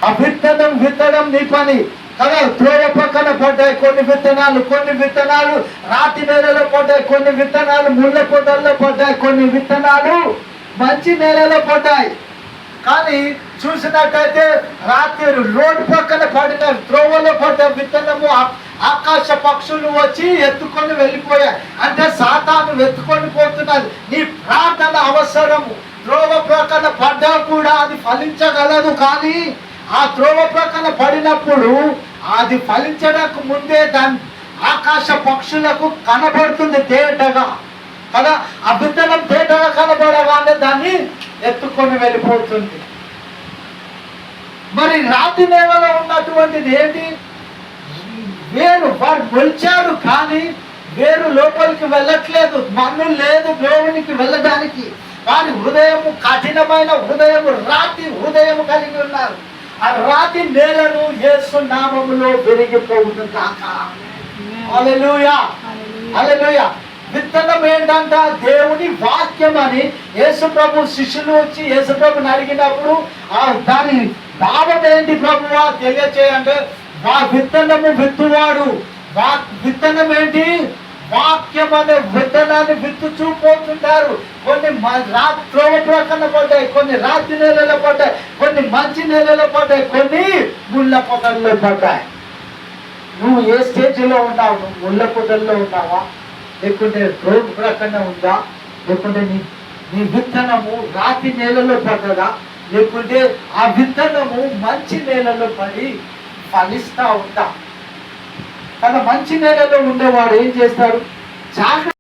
ఆ విత్తనం విత్తడం నీ పని కదా. త్రోవ పక్కన పడ్డాయి కొన్ని విత్తనాలు రాతి నేలలో పడ్డాయి, కొన్ని విత్తనాలు ముళ్ళ పొదల్లో పడ్డాయి, కొన్ని విత్తనాలు మంచి నేలలో పడ్డాయి. కానీ చూసినట్టయితే రాత్రి రోడ్డు పక్కన పడిన త్రోవలో పడ్డ విత్తనము ఆకాశ పక్షులు వచ్చి ఎత్తుకొని వెళ్ళిపోయాయి. అంటే సాతాను ఎత్తుకొని పోతున్నది. నీ ప్రార్థన అవసరము. త్రోవ ప్రక్కన పడ్డా కూడా అది ఫలించగలదు. కానీ ఆ త్రోవ ప్రక్కన పడినప్పుడు అది ఫలించడానికి ముందే దాని ఆకాశ పక్షులకు కనబడుతుంది తేటగా కదా. ఆ విత్తనం తేటగా కనబడగానే దాన్ని ఎత్తుకొని వెళ్ళిపోతుంది. మరి రాతి నేలలో ఉన్నటువంటిది ఏంటి? వేరు. వాడు మొలిచాడు కానీ వేరు లోపలికి వెళ్ళట్లేదు. మన్ను లేదు దేవునికి వెళ్ళడానికి. వారి హృదయము కఠినమైన హృదయము, రాతి హృదయము కలిగి ఉన్నారు. ఆ రాతి నేలను యేసు నామములో విరిగిపోవును గాక. హల్లెలూయా, హల్లెలూయా. విత్తనం ఏంటంట? దేవుని వాక్యం అని. యేసు ప్రభు శిష్యులు వచ్చి యేసు ప్రభుని అడిగినప్పుడు దాని భావం ఏంటి ప్రభువా తెలియచేయండి. విత్తనము విత్తువాడు. విత్తనం ఏంటి? వాక్యం అనే విత్తనాన్ని విత్తుచూ పోతుంటారు. కొన్ని త్రోవ ప్రక్కన పడ్డాయి, కొన్ని రాతి నేలలో పడ్డాయి, కొన్ని మంచి నేలలో పడ్డాయి, కొన్ని ముళ్ళ పొదల్లో పడ్డాయి. నువ్వు ఏ స్టేజ్లో ఉన్నావు? నువ్వు ముళ్ళ పొదల్లో ఉన్నావా, లేకుంటే త్రోవ ప్రక్కన ఉందా, లేకుంటే నీ విత్తనము రాతి నేలలో పడ్డదా, లేకుంటే ఆ విత్తనము మంచి నేలలో పడి ఫలిస్తా ఉందా? తన మంచి నేలలో ఉండేవాడు ఏం చేస్తాడు? జాగ్రత్త